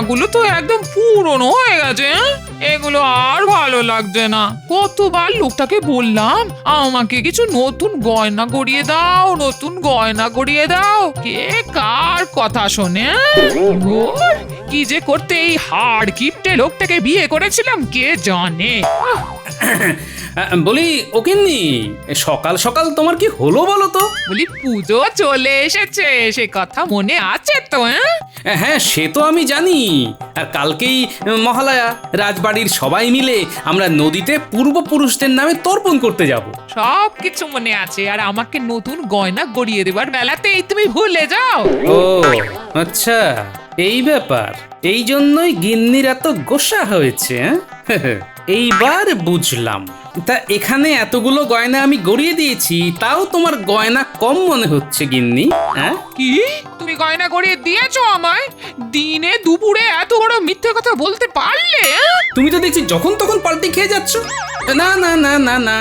গয়নাগুলো তো একদম পুরনো হয়ে গেছে। এগুলো আর ভালো লাগছে না। কতবার লোকটাকে বললাম আমাকে কিছু নতুন গয়না গড়িয়ে দাও, নতুন গয়না গড়িয়ে দাও, কে কার কথা শোনে। ধুর, কি যে করতে এই হাড় কিপটে লোকটাকে বিয়ে করেছিলাম কে জানে। বলি ওকিন্নি, সকাল সকাল তোমার কি হলো বলো তো? বলি পুজো চলে এসেছে, সে কথা মনে আছে তো? হ্যাঁ, সে তো আমি জানি। আর কালকেই মহালয়া, রাজবাড়ির সবাই মিলে আমরা নদীতে পূর্বপুরুষদের নামে তর্পণ করতে যাব। সব কিছু মনে আছে, আর আমাকে নতুন গয়না গড়িয়ে দেবার বেলাতেই তুমি ভুলে যাও। ও আচ্ছা, এই ব্যাপার। এই জন্যই গিন্নির এত গোসা হয়েছে। এইবার বুঝলাম। তা এখানে এতগুলো গয়না আমি গড়িয়ে দিয়েছি, তাও তোমার গয়না কম মনে হচ্ছে গিন্নি? হ্যাঁ, কি তুমি গয়না গড়িয়ে দিয়েছো আমায়? দিনে দুপুরে এত বড় মিথ্যে কথা বলতে পারলে? তুমি তো দেখছি যখন তখন পাল্টি খেয়ে যাচ্ছ। না না না না না,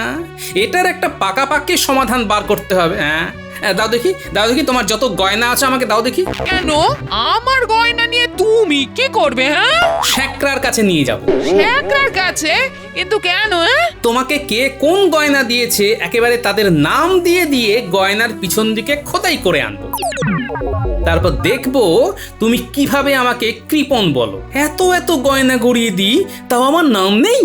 এটার একটা পাকাপাকি সমাধান বার করতে হবে। হ্যাঁ, দাও দেখি, দাও দেখি, তোমার যত গয়না আছে আমাকে দাও দেখি। কেন আমার গয়না নিয়ে তুমি কি করবে? হ্যাঁ, শ্যাকরার কাছে নিয়ে যাব। শ্যাকরার কাছে? কিন্তু কেন? তোমাকে কে কোন গয়না দিয়েছে একেবারে তাদের নাম দিয়ে দিয়ে গয়নার পিছন দিকে খোদাই করে আনবো। তারপর দেখবো তুমি কিভাবে আমাকে কৃপণ বলো। এত এত গয়না গড়িয়ে দিই, তাও আমার নাম নেই।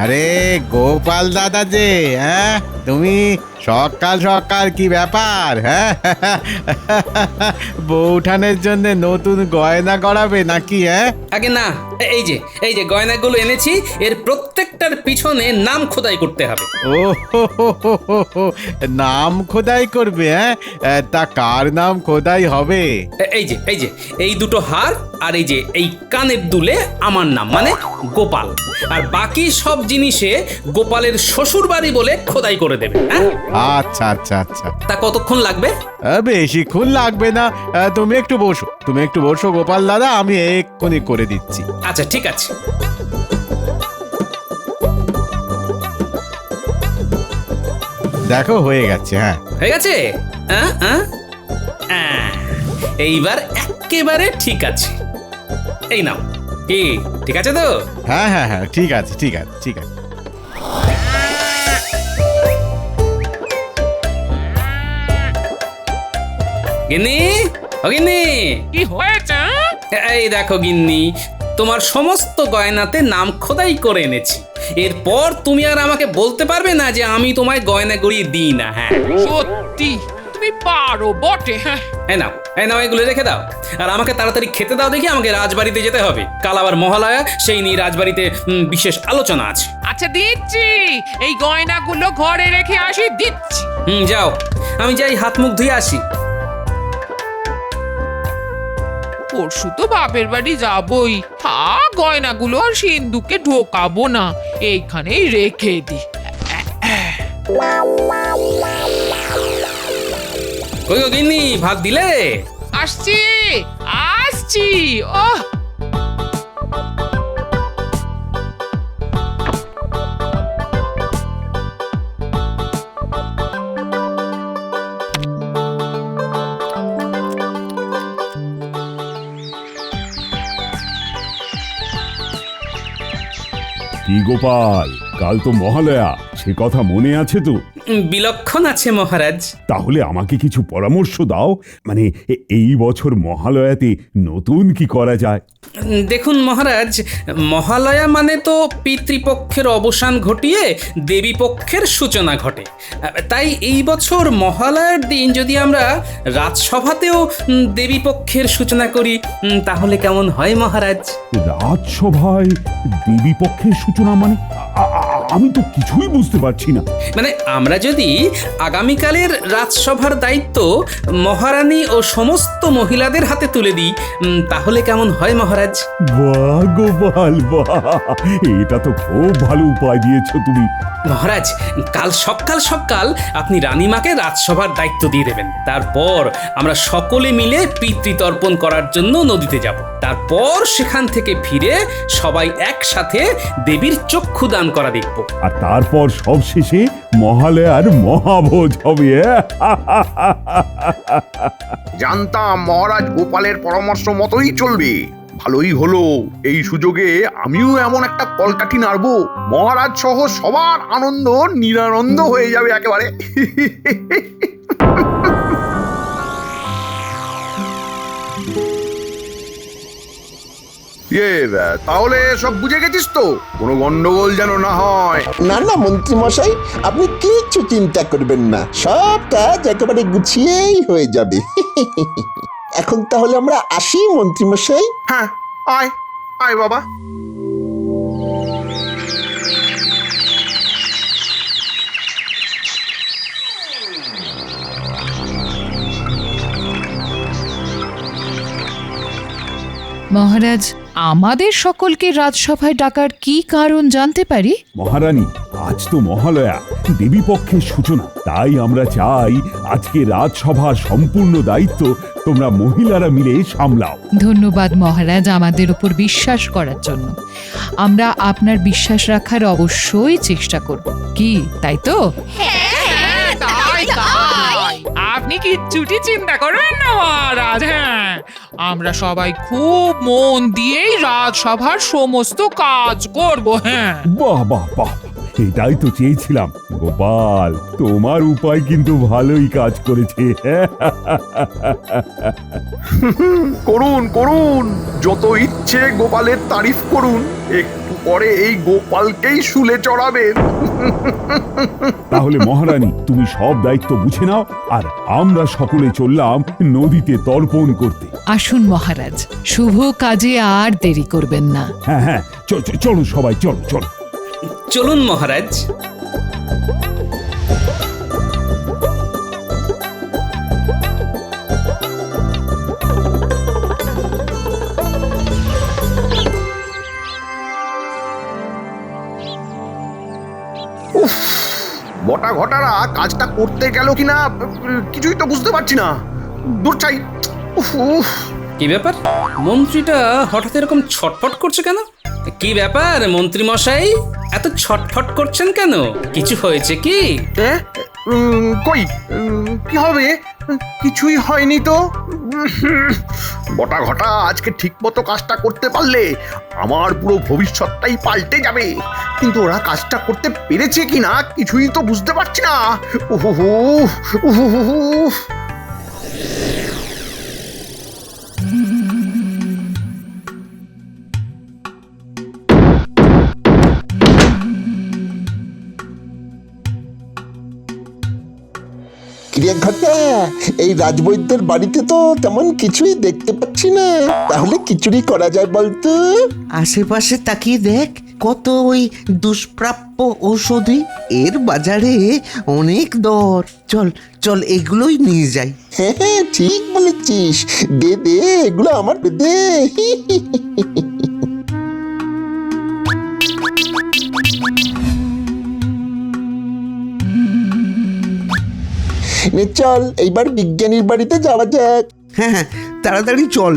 আরে গোপাল দাদা যে, হ্যাঁ তুমি সকাল সকাল কি ব্যাপার? হ্যাঁ, বউঠানের জন্য নতুন গয়না গড়াবে নাকি? হ্যাঁ, আগে না, এই যে গয়নাগুলো এনেছি, এর প্রত্যেকটার পিছনে নাম খোদাই করতে হবে। ও নাম খোদাই করবে? হ্যাঁ, তা কার নাম খোদাই হবে? এই যে এই দুটো হার আর এই যে এই কানের দুলে আমার নাম, মানে গোপাল। আর বাকি সব জিনিসে গোপালের শ্বশুর বাড়ি বলে খোদাই করে দেবে। হ্যাঁ, আচ্ছা আচ্ছা আচ্ছা। তা কতক্ষণ লাগবে? বেশিক্ষণ লাগবে না, তুমি একটু বসো গোপাল দাদা, আমি এক্ষুনি করে দিচ্ছি। আচ্ছা ঠিক আছে। দেখো হয়ে গেছে। হ্যাঁ, হয়ে গেছে। এইবার একেবারে ঠিক আছে। এই নাও। কি ঠিক আছে তো? হ্যাঁ হ্যাঁ হ্যাঁ, ঠিক আছে ঠিক আছে ঠিক আছে। গিন্নি, ও গিন্নি, কি হয়েছে? এই দেখো গিন্নি, তোমার সমস্ত গয়নাতে নাম খোদাই করে এনেছি। এরপর তুমি আর আমাকে বলতে পারবে না যে আমি তোমায় গয়না গড়িয়ে দিই না। হ্যাঁ, সত্যি তুমি পারো বটে। হ্যাঁ, এই নাও, এগুলো রেখে দাও। আর আমাকে তাড়াতাড়ি খেতে দাও দেখি, আমাকে রাজবাড়িতে যেতে হবে। কাল আবার মহালয়া, সেই নিয়ে রাজবাড়িতে বিশেষ আলোচনা আছে। আচ্ছা দিচ্ছি, এই গয়নাগুলো ঘরে রেখে আসি, দিচ্ছি। যাও, আমি যাই হাত মুখ ধুয়ে আসি। পরশু তো বাপের বাড়ি যাবই, গয়নাগুলো আর সিন্ধুকে ঢোকাবো না, এইখানেই রেখে দি। কই গো গিন্নি, ভাত দিলে? আসছি আসছি। ওহ, কি গোপাল, কাল তো মহালয়া, সে কথা মনে আছে তো? বিলক্ষণ আছে মহারাজ। তাহলে আমাকে কিছু পরামর্শ দাও, মানে এই বছর মহালয়াতে নতুন কি করা যায়। দেখুন মহারাজ, মহালয়া মানে তো পিতৃপক্ষের অবসান ঘটিয়ে দেবী পক্ষের সূচনা ঘটে। তাই এই বছর মহালয়ার দিন যদি আমরা রাজসভাতেও দেবী পক্ষের সূচনা করি, তাহলে কেমন হয় মহারাজ? রাজসভায় দেবী পক্ষের সূচনা মানে? আমি তো কিছুই বুঝতে পারছি না। মানে আমরা যদি আগামীকালের রাজসভার দায়িত্ব মহারানী ও সমস্ত মহিলাদের হাতে তুলে দিই, তাহলে কেমন হয় মহারাজ? বাহ গোপাল বাহ, এটা তো খুব ভালো উপায় দিয়েছো তুমি। মহারাজ, কাল সকাল সকাল আপনি রানীমাকে রাজসভার দায়িত্ব দিয়ে দেবেন। তারপর আমরা সকলে মিলে পিতৃতর্পণ করার জন্য নদীতে যাব। তারপর সেখান থেকে ফিরে সবাই একসাথে দেবীর চক্ষুদান করা দেখব। করব। আর তারপর সবশেষে মহালয়ার মহাভোজ হবে। জানতাম মহারাজ গোপালের পরামর্শ মতোই চলবে। ভালোই হলো, এই সুযোগে আমিও এমন একটা কলকাঠি নাড়বো, মহারাজ সহ সবার আনন্দ নিরানন্দ হয়ে যাবে একেবারে। তাহলে সব বুঝে গেছিস তো? কোনো গন্ডগোল যেন না হয়। না না মন্ত্রী মশাই, আপনি কিচ্ছু চিন্তা করবেন না, সব কাজ একেবারে গুছিয়েই হয়ে যাবে। এখন তাহলে আমরা আসি মন্ত্রী মশাই। হ্যাঁ, আয় আয় বাবা। মহারাজ, আমাদের সকলকে রাজসভায় ডাকার কি কারণ জানতে পারি? মহারানী, আজ তো মহালয়া, দেবী পক্ষের সূচনা। তাই আমরা চাই আজকে রাজসভার সম্পূর্ণ দায়িত্ব তোমরা মহিলারা মিলে সামলাও। ধন্যবাদ মহারাজ আমাদের উপর বিশ্বাস করার জন্য। আমরা আপনার বিশ্বাস রাখার অবশ্যই চেষ্টা করব। কি তাই তো? আপনি কিচ্ছুটি চিন্তা করবেন না মহারাজ। হ্যাঁ, আমরা সবাই খুব মন দিয়েই রাজসভার সমস্ত কাজ করব। হ্যাঁ, বাহ বাহ বাহ, এটাই তো চেয়েছিলাম। গোপাল, তোমার উপায় কিন্তু ভালোই কাজ করেছে। করুন করুন, যত ইচ্ছে গোপালের তারিফ করুন, একটু পরে এই গোপালকেই শুলে চড়াবেন। তাহলে মহারানী, তুমি সব দায়িত্ব বুঝে নাও, আর আমরা সকলে চললাম নদীতে তর্পণ করতে। আসুন মহারাজ, শুভ কাজে আর দেরি করবেন না। হ্যাঁ হ্যাঁ, চলো সবাই, চলো চলো। চলুন মহারাজ। বটা ঘটারা কাজটা করতে গেল কিনা কিছুই তো বুঝতে পারছি না। দূর চাই। উফ উফ। কি ব্যাপার, মন্ত্রীটা হঠাৎ এরকম ছটফট করছে কেন? কি ব্যাপার মন্ত্রী মশাই, এত ছটফট করছেন কেন? কিছু হয়েছে কি? কই, কি হবে? কিছুই হয়নি তো। বটা ঘটা আজকে ঠিক মতো কাজটা করতে পারলে আমার পুরো ভবিষ্যৎটাই পাল্টে যাবে। কিন্তু ওরা কাজটা করতে পেরেছে কিনা কিছুই তো বুঝতে পারছি না। উহু উহু। ক্রিয়া ঘটা, এই রাজবৈদ্যের বাড়িতে তো তেমন কিছুই দেখতে পাচ্ছি না, তাহলে খিচুড়ি করা যায় বলতো? আশেপাশে তাকিয়ে দেখ, কত ওই দুষ্প্রাপ্য ঔষধি, এর বাজারে অনেক দর। চল চল, এগুলোই নিয়ে যাই। হ্যাঁ হ্যাঁ, ঠিক বলেছিস, দে দে এগুলো আমার দে। চল এইবার বিজ্ঞানীর বাড়িতে যাওয়া যাক। হ্যাঁ হ্যাঁ, তাড়াতাড়ি চল।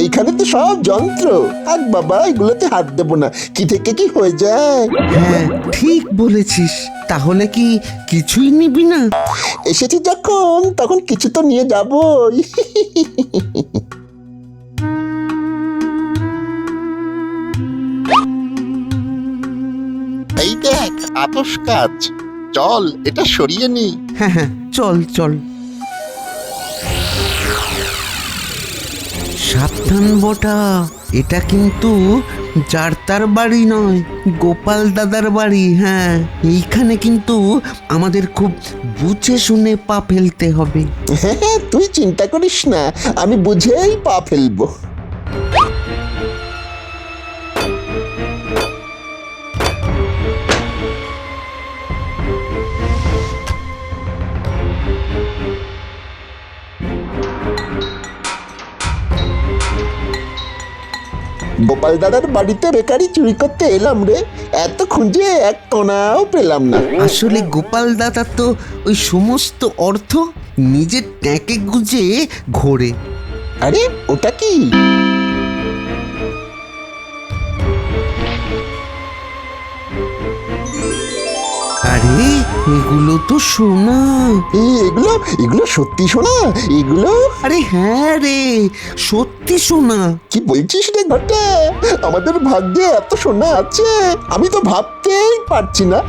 এইখানে তো সব যন্ত্র, আর বাবা এগুলোতে হাত দেবো না, কি থেকে কি হয়ে যায়। হ্যাঁ ঠিক বলেছিস, তাহলে কি কিছুই নিবি না? এসেছি যখন তখন কিছু তো নিয়ে যাবই। এই দেখ আতশ কাজ, চল এটা সরিয়ে নি। হ্যাঁ হ্যাঁ, চল চল। সাবধান বটা, এটা কিন্তু যার তার বাড়ি নয়, গোপাল দাদার বাড়ি। হ্যাঁ, এইখানে কিন্তু আমাদের খুব বুঝে শুনে পা ফেলতে হবে। হ্যাঁ হ্যাঁ, তুই চিন্তা করিস না, আমি বুঝেই পা ফেলবো। গোপাল দাদার বাড়িতে বেকারি চুরি করতে এলাম রে, এত খুঁজে এক কোনাও পেলাম না। আসলে গোপাল দাদা তো ওই সমস্ত অর্থ নিজের ট্যাঁকে গুজে ঘোরে। আরে ওটা কি? আরে এগুলো তো সোনা। এগুলো এগুলো সত্যি শোনা? এগুলো আরে হ্যাঁ রে, সত্যি সোনা। কি বলছিস রে ঘটা? আমাদের ভাগ্যে এত সোনা আছে, আমি তো ভাবতেই পারছি না।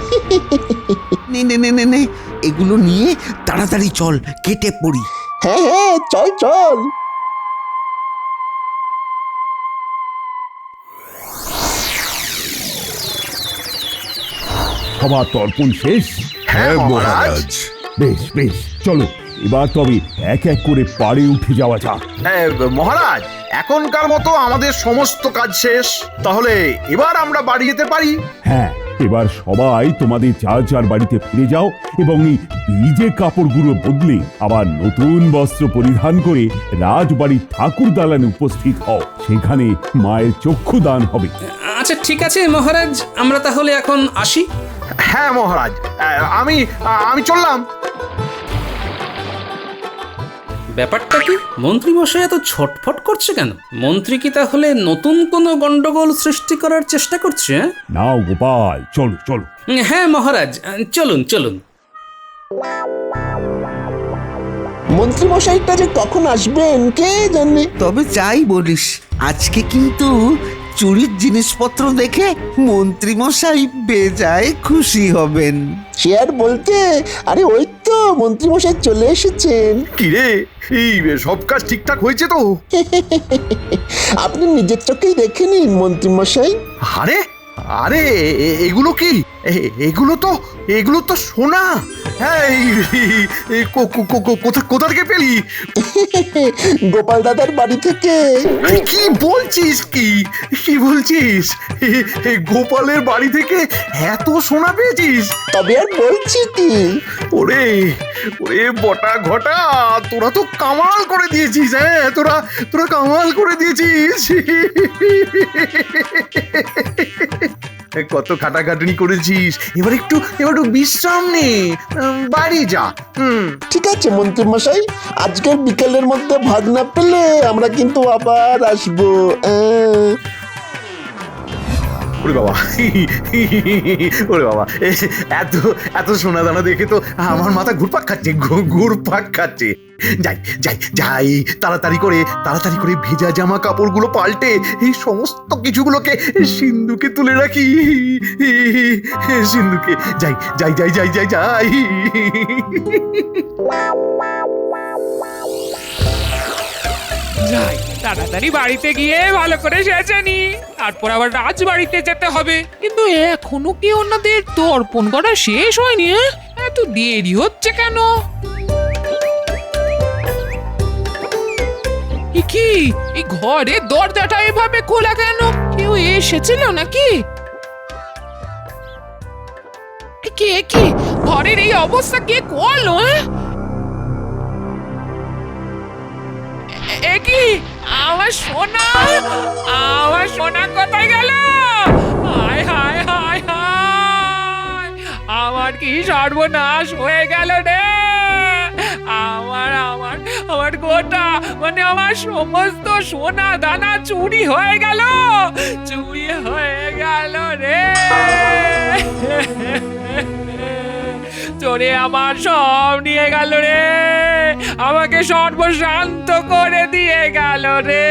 নে নে নে নে নে, এগুলো নিয়ে তাড়াতাড়ি চল, কেটে পড়ি। হ্যাঁ হ্যাঁ, চল চল। সবার তর্পণ শেষ? হ্যাঁ মহারাজ। বেশ বেশ, চলো এবার তবে এক এক করে পাড়ে উঠে যাওয়া যাক। মহারাজ, এখনকার মতো আমাদের সমস্ত কাজ শেষ, তাহলে এবার আমরা বাড়ি যেতে পারি। হ্যাঁ, এবার সবাই তোমাদের যার যার বাড়িতে ফিরে যাও এবং এই ভিজে কাপড়গুলো বদলে আবার নতুন বস্ত্র পরিধান করে রাজবাড়ির ঠাকুর দালানে উপস্থিত হও। সেখানে মায়ের চক্ষু দান হবে। আচ্ছা ঠিক আছে মহারাজ, আমরা তাহলে এখন আসি। হ্যাঁ মহারাজ, আমি চললাম। ব্যাপারটা কি? মন্ত্রী মশাই এত ছটফট করছে কেন? মন্ত্রী কি তাহলে নতুন কোনো গন্ডগোল সৃষ্টি করার চেষ্টা করছে? নাও গোপাল, চলো চলো। হ্যাঁ মহারাজ, চলুন চলুন। মন্ত্রী মশাইটা যে কখন আসবেন কে জানে। তবে যাই বলিস, আজকে কিন্তু চুরির জিনিসপত্র দেখে মন্ত্রী মশাই বেজায় খুশি হবেন। সে আর বলতে, আরে ওই তো মন্ত্রী মশাই চলে এসেছেন। কিরে, এই সব কাজ ঠিকঠাক হয়েছে তো? আপনি নিজের চোখেই দেখে নিন মন্ত্রী মশাই। আরে আরে এগুলো কি? এগুলো তো সোনা। হ্যাঁ, কোথা থেকে পেলি? গোপাল দাদার বাড়ি থেকে। কি বলছিস? কি বলছিস? গোপালের বাড়ি থেকে এত সোনা পেয়েছিস? তবে আর বলছি কি। ওরে ওরে বটা ঘটা, তোরা তো কামাল করে দিয়েছিস। হ্যাঁ, তোরা কামাল করে দিয়েছিস। কত খাটাখাটনি করেছিস, এবার একটু বিশ্রাম নে, বাড়ি যা। ঠিক আছে মন্ত্রী মশাই, আজকের বিকেলের মধ্যে ভাগ না পেলে আমরা কিন্তু আবার আসবো। ওরে বাবা, ওরে বাবা, এত সোনা দানা দেখে তো আমার মাথা ঘুরপাক খাচ্ছে। যাই তাড়াতাড়ি করে ভেজা জামা কাপড়গুলো পাল্টে এই সমস্ত কিছুগুলোকে সিন্ধুকে তুলে রাখি। সিন্ধুকে যাই। যাই, তাড়াতাড়ি বাড়িতে গিয়ে ভালো করে সেজে নি, তারপর আবার রাজবাড়িতে যেতে হবে। কিন্তু এখনো কি ওনাদের তর্পণ করা শেষ হয়নি? এত দেরি হচ্ছে কেন? কি এই ঘরে দরজাটা এভাবে খোলা কেন? কেউ এসেছিল নাকি? কি ঘরের এই অবস্থা কে করলো? কি আমার সোনা কোথায় গেল? হায় হায় হায় হায়, আমার কি সর্বনাশ হয়ে গেল রে। আমার গোটা আমার সমস্ত সোনা দানা চুরি হয়ে গেল রে। চোরে আমার সব নিয়ে গেল রে, আমাকে সর্বশান্ত করে দিয়ে গেল রে।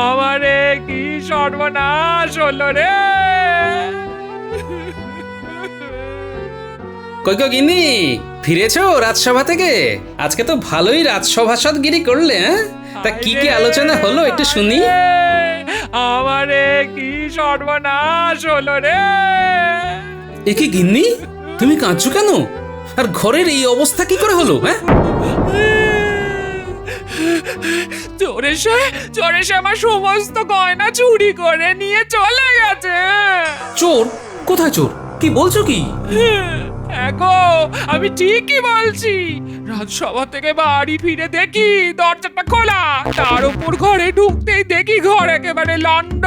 আমারে কি সর্বনাশ হলো রে। কই গো গিন্নি, ফিরেছো রাজসভা থেকে? আজকে তো ভালোই রাজসভাসদগিরি করলে। তা কি আলোচনা হলো একটু শুনি। আমারে কি সর্বনাশ হলো রে। এ কি গিন্নি, তুমি কাঁদছো কেন? আর ঘরের এই অবস্থা কি করে হলো? চোরে সে আমার সমস্ত গয়না চুরি করে নিয়ে চলে গেছে। চোর? কোথায় চোর? কি বলছো কি? গো, আমি ঠিকই বলছি। রাজসভা থেকে বাড়ি ফিরে দেখি দরজাটা খোলা, তার উপর ঘরে ঢুকতেই দেখি ঘর একেবারে লন্ড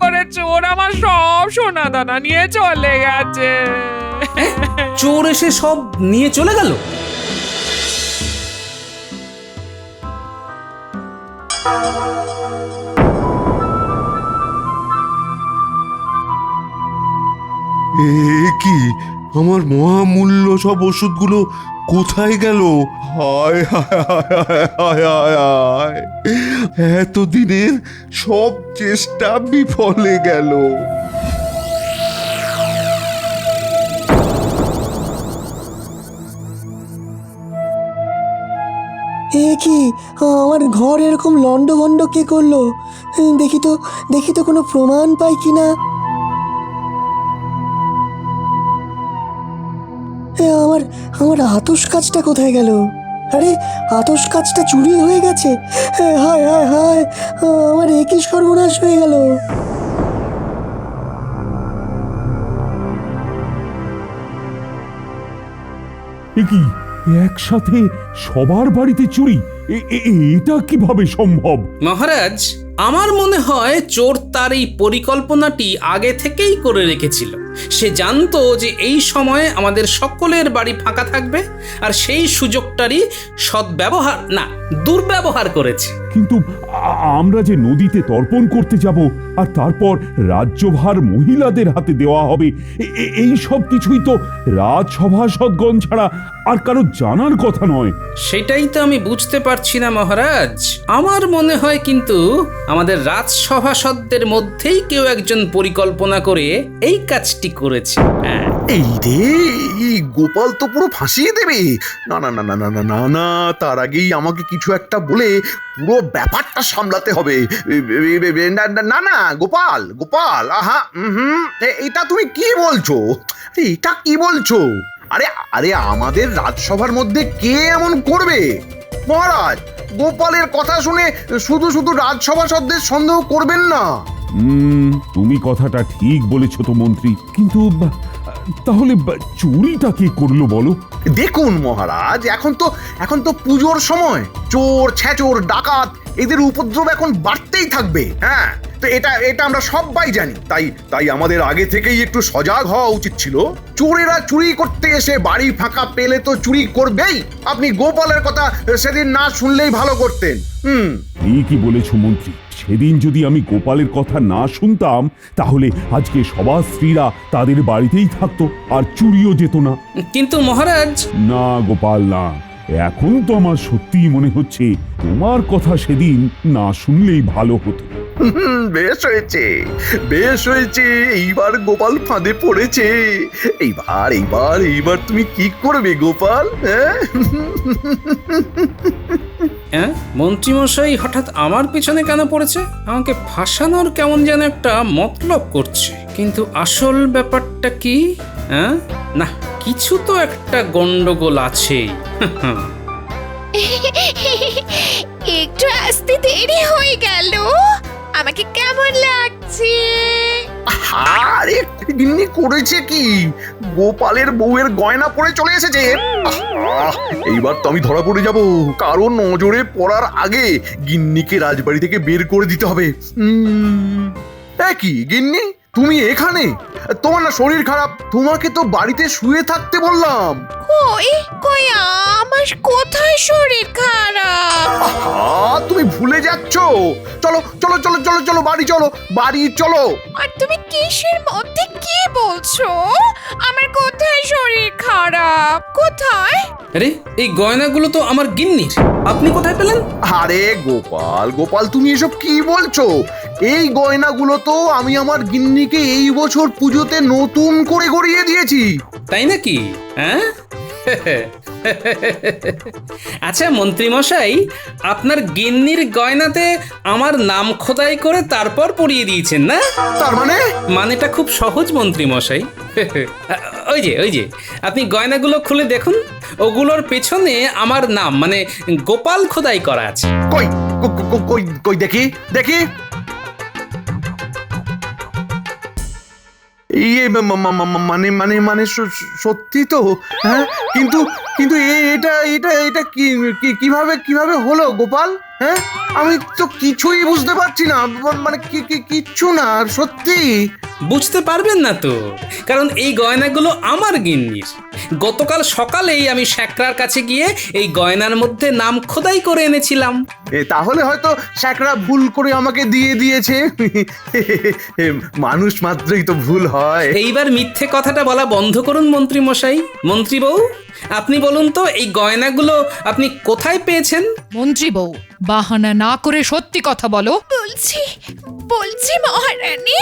করে চোর আমার সব সোনা দানা নিয়ে চলে গেছে। চোর এসে সব নিয়ে চলে গেল? এ কি, আমার মহামূল্য সব ওষুধগুলো কোথায় গেল? হায় হায় হায় হায় হায় হায়, এতদিনের সব চেষ্টা বিফলে গেল। এ কি, আমার ঘর এরকম লন্ডভন্ড কে করলো? দেখি তো কোনো প্রমাণ পাই কিনা। আমার আতস কাজটা কোথায় গেল? আরে, আতস কাজটা চুরি হয়ে গেছে। হায় হায় হায়, আমার একই সর্বনাশ হয়ে গেল। এ কি, একসাথে সবার বাড়িতে চুরি? এটা কিভাবে সম্ভব? মহারাজ, আমার মনে হয় চোর তার এই পরিকল্পনাটি আগে থেকেই করে রেখেছিল। সে জানতো যে এই সময়ে আমাদের সকলের বাড়ি ফাঁকা থাকবে, আর সেই সুযোগটারই সদ্ব্যবহার না দুর্ব্যবহার করেছে। কিন্তু আমরা যে নদীতে তর্পণ করতে যাব, আর তারপর রাজ্যভার মহিলাদের হাতে দেওয়া হবে, এই সব কিছুই তো রাজসভাসদগণ ছাড়া আর কারো জানার কথা নয়। সেটাই তো আমি বুঝতে পারছি না মহারাজ। আমার মনে হয় কিন্তু আমাদের রাজসভাসদদের মধ্যেই কেউ একজন পরিকল্পনা করে এই কাজটি করেছে। এই রে, এই গোপাল তো পুরো ফাঁসিয়ে দেবে। না না না না না না না না, তার আগেই আমাকে কিছু একটা বলে পুরো ব্যাপারটা সামলাতে হবে। না না না না, গোপাল গোপাল, আহা, এটা তুমি কি বলছো? এটা কি বলছো? আরে আরে, আমাদের রাজসভার মধ্যে কে এমন করবে? মহারাজ, গোপালের কথা শুনে শুধু শুধু রাজসভাসদদের সন্দেহ করবেন না। তুমি কথাটা ঠিক বলেছ তো মন্ত্রী, কিন্তু তাহলে চুরিটা কে করলো বলো? দেখুন মহারাজ, এখন তো পুজোর সময়। চোর ছেচোর ডাকাত এদের উপদ্রব এখন বাড়তেই থাকবে। হ্যাঁ, তো এটা আমরা সবাই জানি। তাই আমাদের আগে থেকেই একটু সজাগ হওয়া উচিত ছিল। চোরেরা চুরি করতে এসে বাড়ি ফাঁকা পেলে তো চুরি করবেই। আপনি গোপালের কথা সেদিন না শুনলেই ভালো করতেন। ঠিকই বলেছ মন্ত্রী, সেদিন যদি আমি গোপালের কথা না শুনতাম, তাহলে আজকে সবার স্ত্রীরা তাদের বাড়িতেই থাকতো, আর চুরিও যেত না। কিন্তু মহারাজ, না গোপাল না, এখন তো আমার সত্যিই মনে হচ্ছে তোমার কথা সেদিন না শুনলেই ভালো হতো। বেশ হয়েছে, বেশ হয়েছে, এইবার গোপাল ফাঁদে পড়েছে। এইবার তুমি কি করবে গোপাল? হ্যাঁ, মন্ত্রীমশাই হঠাৎ আমার পিছনে কেন পড়েছে? আমাকে ফাঁসানোর কেমন যেন একটা মতলব করছে। কিন্তু আসল ব্যাপারটা কি? হ্যাঁ, না, কিছু তো একটা গন্ডগোল আছেই। একটু আসতে দেরি হয়ে গেল। আমাকে কেমন লাগছে? আরে গিন্নি করেছে কি? গোপালের বউয়ের গয়না পরে চলে এসেছে। এইবার তো আমি ধরা পড়ে যাব। কারণ নজরে পড়ার আগে গিন্নিকে রাজবাড়ি থেকে বের করে দিতে হবে। কি গিন্নি, তুমি এখানে? তোমার না শরীর খারাপ? তোমাকে তো বাড়িতে শুয়ে থাকতে বললাম। কই আমার কোথায় শরীর খারাপ? তুমি ভুলে যাচ্ছ। চলো চলো চলো চলো চলো, বাড়ি চলো। আর তুমি কিসের মধ্যে কি বলছো? আমার কোথায় শরীর খারাপ? কোথায়? আরে, এই গয়নাগুলো তো আমার গিন্নির। আপনি কোথায় পেলেন? আরে গোপাল, তুমি এসব কি বলছো? এই গয়নাগুলো তো আমি আমার গিন্নিকে এই বছর পুজোতে নতুন করে গড়িয়ে দিয়েছি। তাই নাকি? হ্যাঁ, আচ্ছা মন্ত্রী মশাই, আপনার গিন্নির গয়নাতে আমার নাম খোদাই করে তারপর পরিয়ে দিয়েছেন না? তার মানেটা খুব সহজ মন্ত্রী মশাই। ওই যে আপনি গয়নাগুলো খুলে দেখুন, ওগুলোর পেছনে আমার নাম মানে গোপাল খোদাই করা আছে। কই দেখি। মানে সত্যি তো? হ্যাঁ, কিন্তু এটা কিভাবে হলো গোপাল? হ্যাঁ আমি তো কিছুই বুঝতে পারছি না, মানে কিচ্ছু না সত্যি। বুঝতে পারবেন না তো, কারণ এই গয়নাগুলো আমার গিন্নির। গতকাল সকালেই আমি শ্যাকরার কাছে গিয়ে এই গয়নার মধ্যে নাম খোদাই করে এনেছিলাম। তাহলে হয়তো শ্যাকরা ভুল করে আমাকে দিয়ে দিয়েছে। মানুষ মাত্রই তো ভুল হয়। এইবার মিথ্যে কথাটা বলা বন্ধ করুন মন্ত্রী মশাই। মন্ত্রী বউ, আপনি বলুন তো এই গয়নাগুলো আপনি কোথায় পেয়েছেন? মন্ত্রী বউ, বাহানা না করে সত্যি কথা বলো। বলছি মহারানী,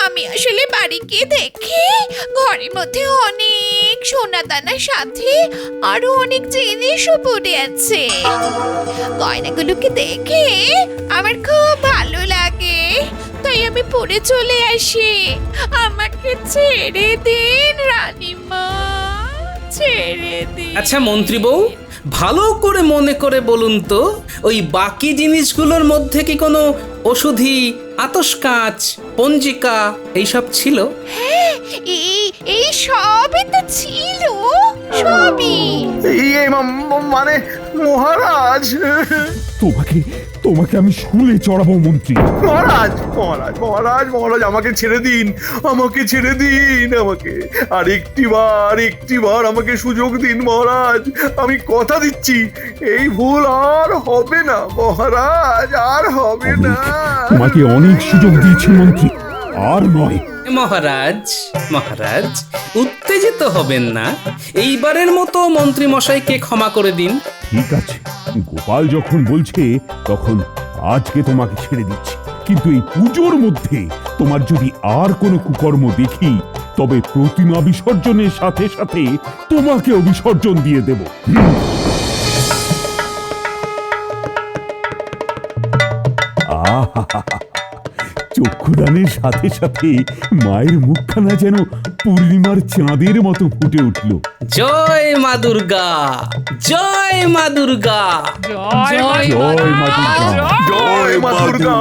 আমি আসলে বাড়ি গিয়ে দেখি ঘরের মধ্যে অনেক সোনা দানার সাথে আরো অনেক জিনিসও পড়ে আছে। গয়নাগুলোকে দেখে আমার খুব ভালো লাগে, তাই আমি পড়ে চলে আসি। আমাকে ছেড়ে দিন রানীমা, ছেড়ে দিন। আচ্ছা মন্ত্রী বউ, ভালো করে মনে করে বলুন তো, ওই বাকি জিনিসগুলোর মধ্যে কি কোনো ওষুধি, আতস কাঁচ, পঞ্জিকা এইসব ছিল? হ্যাঁ, এই সবই তো ছিল, সবই। মানে মহারাজ, তোমাকে আমি শুলে চড়াবো মন্ত্রী। মহারাজ মহারাজ মহারাজ মহারাজ আমাকে ছেড়ে দিন, আমাকে ছেড়ে দিন, আমাকে আর একটি বার আমাকে সুযোগ দিন মহারাজ। আমি কথা দিচ্ছি এই ভুল আর হবে না মহারাজ, আর হবে না। তোমাকে অনেক সুযোগ দিয়েছি মন্ত্রী, আর নয়। মহারাজ মহারাজ, উত্তেজিত হবেন না। এইবারের মতো মন্ত্রী মশাইকে ক্ষমা করে দিন। ঠিক আছে, গোপাল যখন বলছে তখন আজকে তোমাকে ছেড়ে দিচ্ছি, কিন্তু এই পুজোর মধ্যে তোমার যদি আর কোনো কুকর্ম দেখি তবে প্রতিমা বিসর্জনের সাথে সাথে তোমাকেও বিসর্জন দিয়ে দেব। আহা, চক্ষুদানের সাথে সাথে মায়ের মুখখানা যেন পূর্ণিমার চাঁদের মতো ফুটে উঠল। জয় মা দুর্গা, জয় মা দুর্গা, জয় জয় মা দুর্গা। জয় মা দুর্গা।